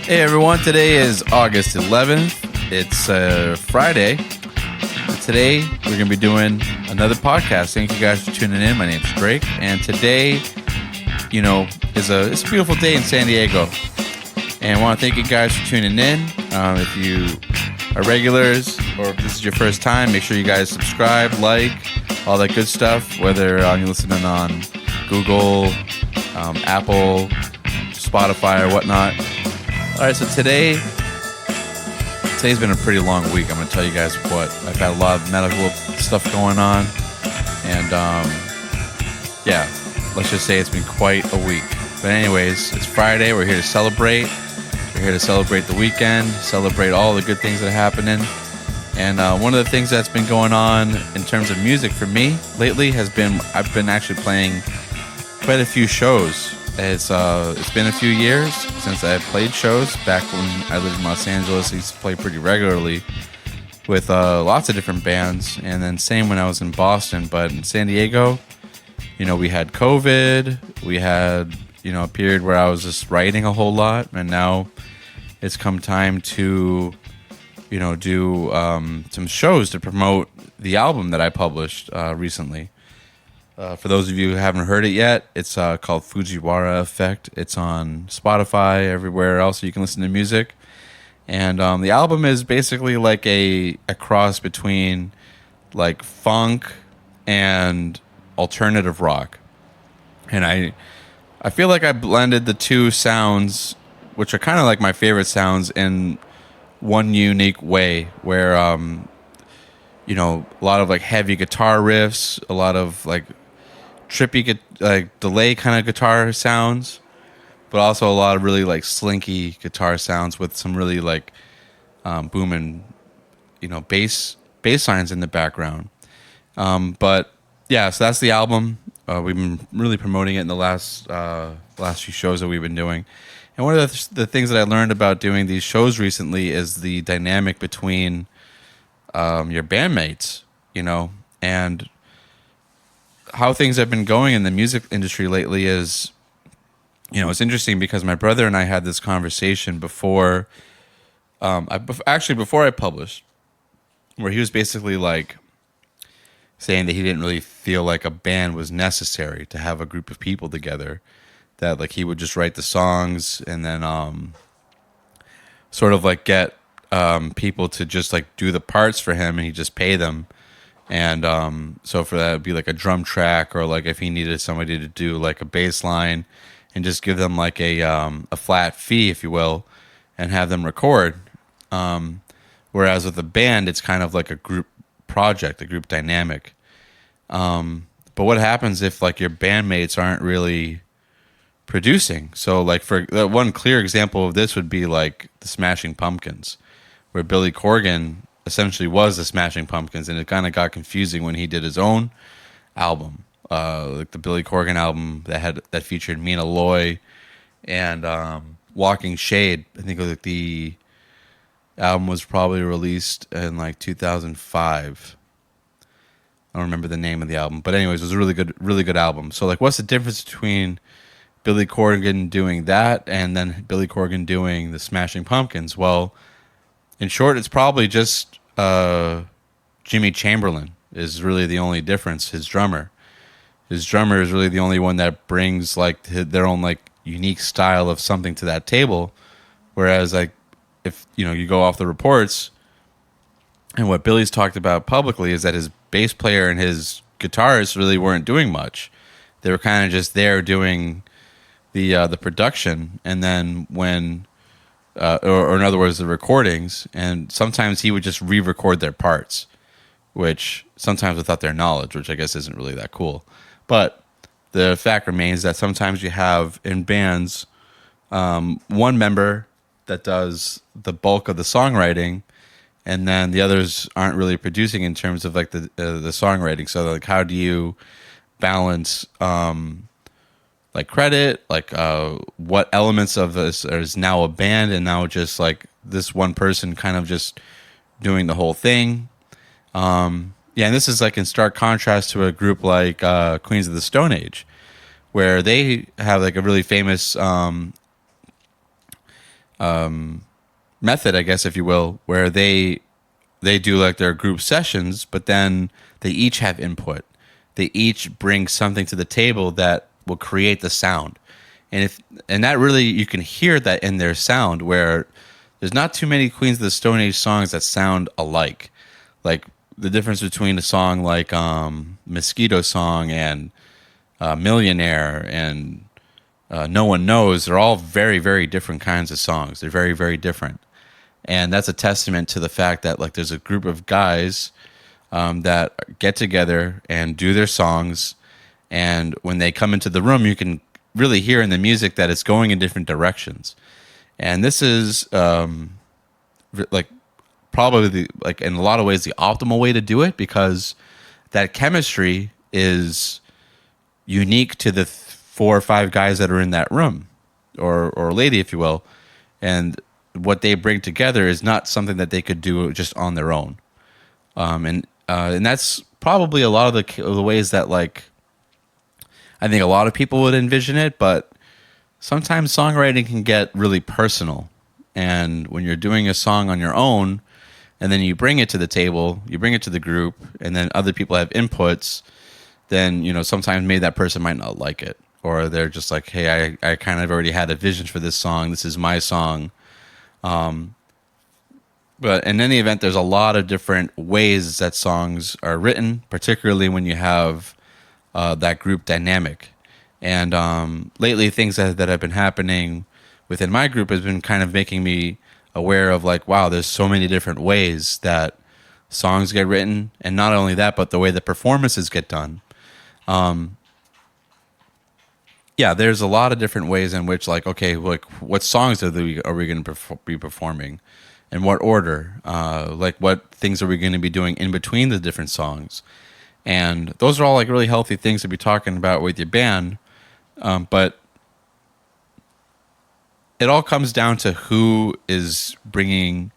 Hey everyone, today is August 11th. It's Friday. Today we're going to be doing another podcast. Thank you guys for tuning in. My name's Drake, and today, it's a beautiful day in San Diego. And I want to thank you guys for tuning in. If you are regulars or if this is your first time, make sure you guys subscribe, like, all that good stuff, whether you're listening on Google, Apple, Spotify, or whatnot. All right, so today's been a pretty long week. I'm going to tell you guys what. I've had a lot of medical stuff going on, and let's just say it's been quite a week. But anyways, it's Friday. We're here to celebrate. We're here to celebrate the weekend, celebrate all the good things that are happening. And one of the things that's been going on in terms of music for me lately has been I've been actually playing quite a few shows. It's been a few years since I played shows. Back when I lived in Los Angeles, I used to play pretty regularly with lots of different bands. And then same when I was in Boston. But in San Diego, we had COVID. We had, a period where I was just writing a whole lot. And now it's come time to, do some shows to promote the album that I published recently. For those of you who haven't heard it yet, it's called Fujiwara Effect. It's on Spotify, everywhere else you can listen to music. And the album is basically like a cross between like funk and alternative rock. And I feel like I blended the two sounds, which are kind of like my favorite sounds, in one unique way where, a lot of like heavy guitar riffs, a lot of like trippy like delay kind of guitar sounds, but also a lot of really like slinky guitar sounds with some really like booming bass lines in the background. But yeah, so that's the album. We've been really promoting it in the last few shows that we've been doing. And one of the things that I learned about doing these shows recently is the dynamic between your bandmates, and how things have been going in the music industry lately is, it's interesting because my brother and I had this conversation before I published, where he was basically like saying that he didn't really feel like a band was necessary to have a group of people together, that like he would just write the songs and then sort of like get people to just like do the parts for him and he just pay them. And so for that, it would be like a drum track, or like if he needed somebody to do like a bass line, and just give them like a flat fee, if you will, and have them record. Whereas with a band, it's kind of like a group project, a group dynamic. But what happens if like your bandmates aren't really producing? So like for one clear example of this would be like the Smashing Pumpkins, where Billy Corgan essentially was the Smashing Pumpkins, and it kind of got confusing when he did his own album, like the Billy Corgan album that featured Mina Loy and Walking Shade. I think like the album was probably released in like 2005. I don't remember the name of the album, but anyways, it was a really good album. So like, what's the difference between Billy Corgan doing that and then Billy Corgan doing the Smashing Pumpkins? Well, in short, it's probably just Jimmy Chamberlain is really the only difference. His drummer is really the only one that brings like their own like unique style of something to that table. Whereas like if you go off the reports, and what Billy's talked about publicly is that his bass player and his guitarist really weren't doing much. They were kind of just there doing the production, and then when or in other words, the recordings, and sometimes he would just re-record their parts, which sometimes without their knowledge, which I guess isn't really that cool. But the fact remains that sometimes you have in bands one member that does the bulk of the songwriting, and then the others aren't really producing in terms of like the songwriting. So like, how do you balance like credit, like what elements of this is now a band and now just like this one person kind of just doing the whole thing. And this is like in stark contrast to a group like Queens of the Stone Age, where they have like a really famous method, I guess, if you will, where they do like their group sessions, but then they each have input. They each bring something to the table that will create the sound. And that really, you can hear that in their sound, where there's not too many Queens of the Stone Age songs that sound alike. Like the difference between a song like Mosquito Song and Millionaire and No One Knows, they're all very, very different kinds of songs. They're very, very different. And that's a testament to the fact that like there's a group of guys that get together and do their songs. And when they come into the room, you can really hear in the music that it's going in different directions. And this is like probably like in a lot of ways the optimal way to do it, because that chemistry is unique to the 4 or 5 guys that are in that room, or lady, if you will. And what they bring together is not something that they could do just on their own. And that's probably a lot of the ways that like I think a lot of people would envision it, but sometimes songwriting can get really personal. And when you're doing a song on your own and then you bring it to the table, you bring it to the group, and then other people have inputs, then, you know, sometimes maybe that person might not like it. Or they're just like, hey, I kind of already had a vision for this song. This is my song. But in any event, there's a lot of different ways that songs are written, particularly when you have that group dynamic. And lately, things that have been happening within my group has been kind of making me aware of like, wow, there's so many different ways that songs get written. And not only that, but the way the performances get done. Yeah, there's a lot of different ways in which, like, okay, like, what songs are we going to be performing, in what order? Like, what things are we going to be doing in between the different songs? And those are all like really healthy things to be talking about with your band. But it all comes down to who is bringing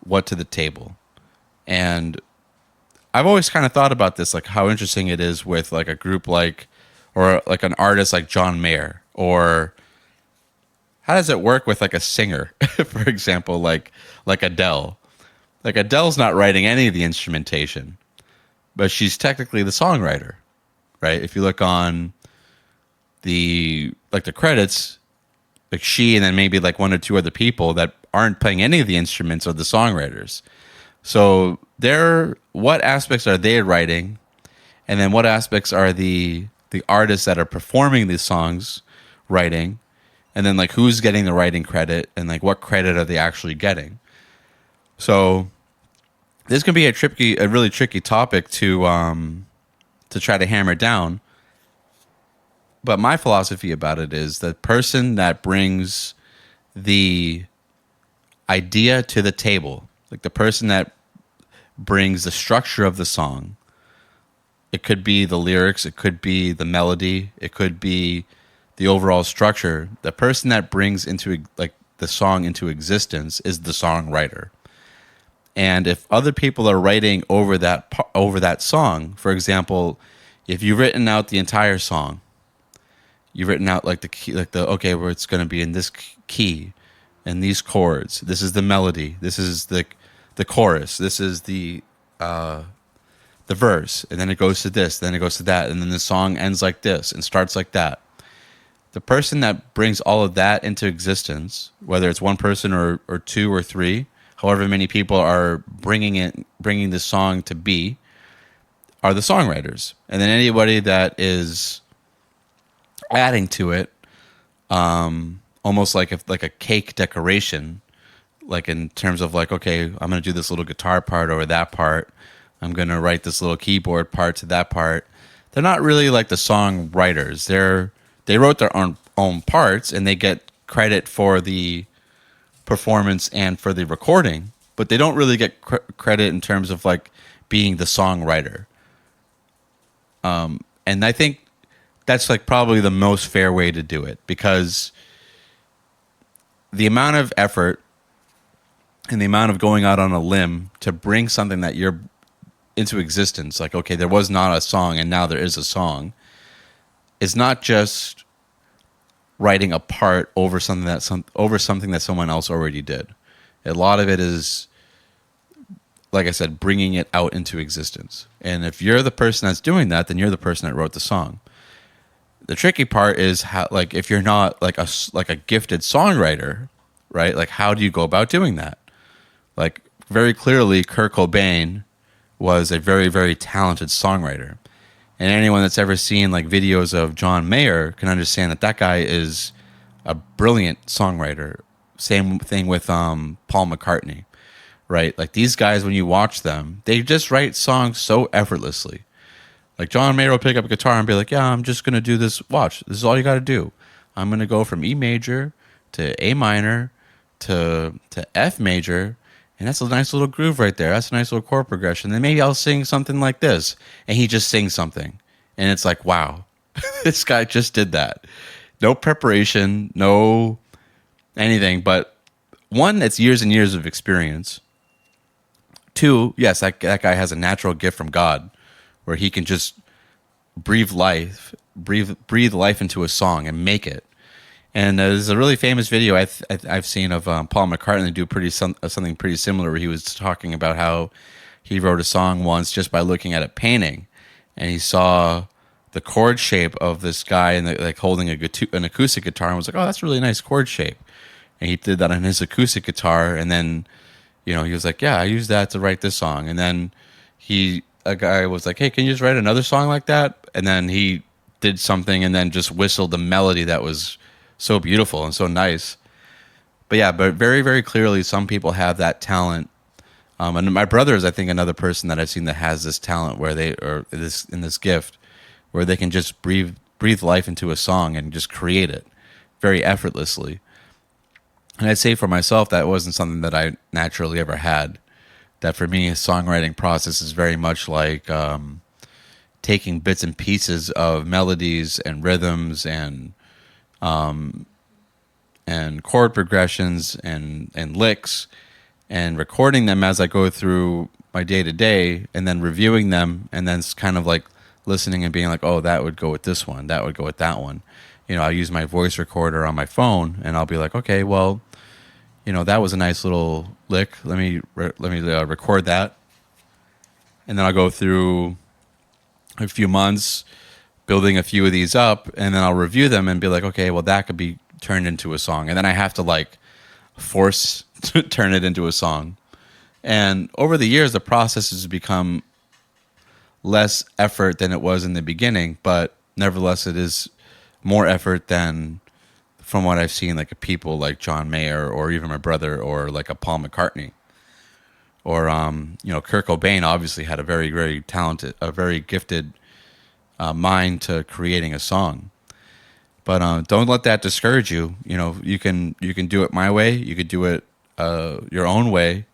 what to the table. And I've always kind of thought about this, like how interesting it is with like a group like, or like an artist like John Mayer, or how does it work with like a singer, for example, like Adele. Like Adele's not writing any of the instrumentation, but she's technically the songwriter, right? If you look on the credits, like she and then maybe like 1 or 2 other people that aren't playing any of the instruments are the songwriters. So what aspects are they writing, and then what aspects are the artists that are performing these songs writing, and then like who's getting the writing credit, and like what credit are they actually getting. So this can be a really tricky topic to try to hammer down. But my philosophy about it is the person that brings the idea to the table, like the person that brings the structure of the song. It could be the lyrics, it could be the melody, it could be the overall structure. The person that brings into like the song into existence is the songwriter. And if other people are writing over that song, for example, if you've written out the entire song, you've written out like the key, like the okay, where it's going to be in this key and these chords. This is the melody. This is the chorus. This is the verse, and then it goes to this, then it goes to that, and then the song ends like this and starts like that. The person that brings all of that into existence, whether it's one person or 2 or 3, however many people are bringing the song to be, are the songwriters. And then anybody that is adding to it, almost like a cake decoration, like in terms of like, okay, I'm going to do this little guitar part over that part. I'm going to write this little keyboard part to that part. They're not really like the songwriters. They wrote their own parts, and they get credit for the performance and for the recording, but they don't really get credit in terms of like being the songwriter. And I think that's like probably the most fair way to do it, because the amount of effort and the amount of going out on a limb to bring something that you're into existence, like, okay, there was not a song and now there is a song, is not just writing a part over something that someone else already did. A lot of it is, like I said, bringing it out into existence. And if you're the person that's doing that, then you're the person that wrote the song. The tricky part is how, like, if you're not like a gifted songwriter, right? Like, how do you go about doing that? Like, very clearly, Kurt Cobain was a very, very talented songwriter. And anyone that's ever seen like videos of John Mayer can understand that that guy is a brilliant songwriter. Same thing with Paul McCartney, right? Like, these guys, when you watch them, they just write songs so effortlessly. Like, John Mayer will pick up a guitar and be like, yeah, I'm just going to do this. Watch, this is all you got to do. I'm going to go from E major to A minor to F major. And that's a nice little groove right there. That's a nice little chord progression. Then maybe I'll sing something like this. And he just sings something. And it's like, wow, this guy just did that. No preparation, no anything. But one, it's years and years of experience. Two, yes, that guy has a natural gift from God where he can just breathe life into a song and make it. And there's a really famous video I've seen of Paul McCartney do something pretty similar, where he was talking about how he wrote a song once just by looking at a painting, and he saw the chord shape of this guy and like holding an acoustic guitar, and was like, "Oh, that's a really nice chord shape." And he did that on his acoustic guitar, and then he was like, "Yeah, I used that to write this song." And then a guy was like, "Hey, can you just write another song like that?" And then he did something and then just whistled the melody that was so beautiful and so nice. But very, very clearly, some people have that talent. And my brother is, I think, another person that I've seen that has this talent where this gift where they can just breathe life into a song and just create it very effortlessly. And I'd say for myself, that wasn't something that I naturally ever had. That for me, a songwriting process is very much like taking bits and pieces of melodies and rhythms and chord progressions and licks and recording them as I go through my day-to-day, and then reviewing them, and then it's kind of like listening and being like, oh, that would go with this one, that would go with that one. I'll use my voice recorder on my phone and I'll be like, okay, well, that was a nice little lick. Let me record that. And then I'll go through a few months building a few of these up, and then I'll review them and be like, okay, well, that could be turned into a song. And then I have to like force to turn it into a song. And over the years, the process has become less effort than it was in the beginning, but nevertheless, it is more effort than from what I've seen, like people like John Mayer or even my brother or like a Paul McCartney. Or, Kurt Cobain obviously had a very, very talented, a very gifted mind to creating a song. But don't let that discourage you. You can do it my way. You could do it your own way.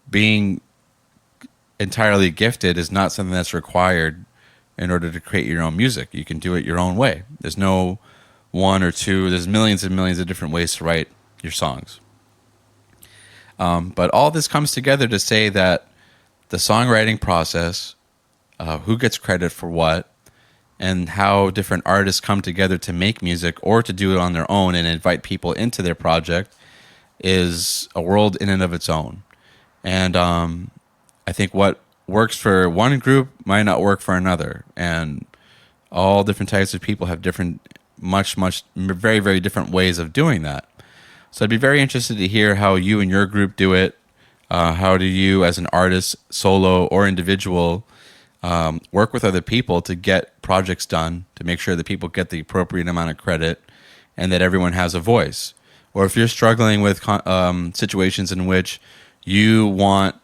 Being entirely gifted is not something that's required in order to create your own music. You can do it your own way. There's no one or two. There's millions and millions of different ways to write your songs. But all this comes together to say that the songwriting process, who gets credit for what, and how different artists come together to make music or to do it on their own and invite people into their project, is a world in and of its own. And I think what works for one group might not work for another. And all different types of people have different, very, very different ways of doing that. So I'd be very interested to hear how you and your group do it. How do you, as an artist, solo or individual, work with other people to get projects done, to make sure that people get the appropriate amount of credit and that everyone has a voice? Or if you're struggling with situations in which you want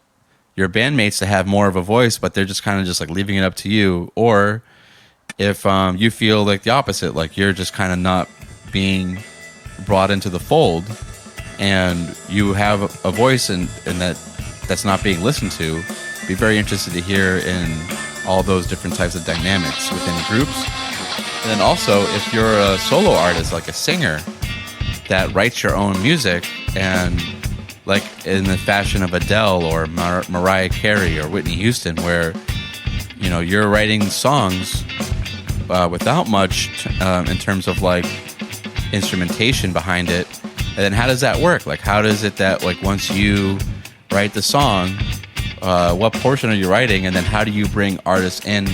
your bandmates to have more of a voice, but they're just kind of just like leaving it up to you, or if you feel like the opposite, like you're just kind of not being brought into the fold and you have a voice and that's not being listened to, be very interested to hear in all those different types of dynamics within groups. And then also, if you're a solo artist, like a singer that writes your own music, and like in the fashion of Adele or Mariah Carey or Whitney Houston, where you're writing songs without much in terms of like instrumentation behind it, and then how does that work? Like, how does it that, like, once you write the song, what portion are you writing, and then how do you bring artists into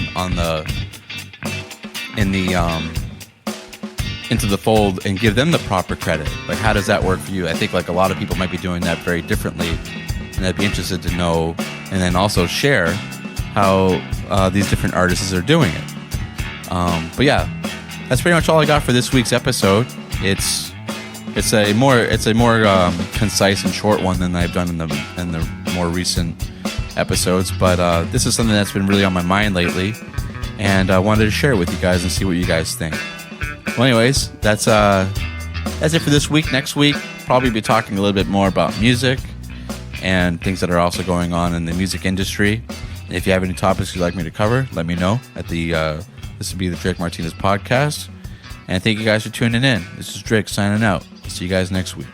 the fold and give them the proper credit? Like, how does that work for you? I think like a lot of people might be doing that very differently, and I'd be interested to know, and then also share how these different artists are doing it. But yeah, that's pretty much all I got for this week's episode. It's a more concise and short one than I've done in the more recent episodes. But this is something that's been really on my mind lately, and I wanted to share it with you guys and see what you guys think. Well, anyways, that's it for this week. Next week, probably be talking a little bit more about music and things that are also going on in the music industry. And if you have any topics you'd like me to cover, let me know at this would be the Drake Martinez podcast. And thank you guys for tuning in. This is Drake signing out. See you guys next week.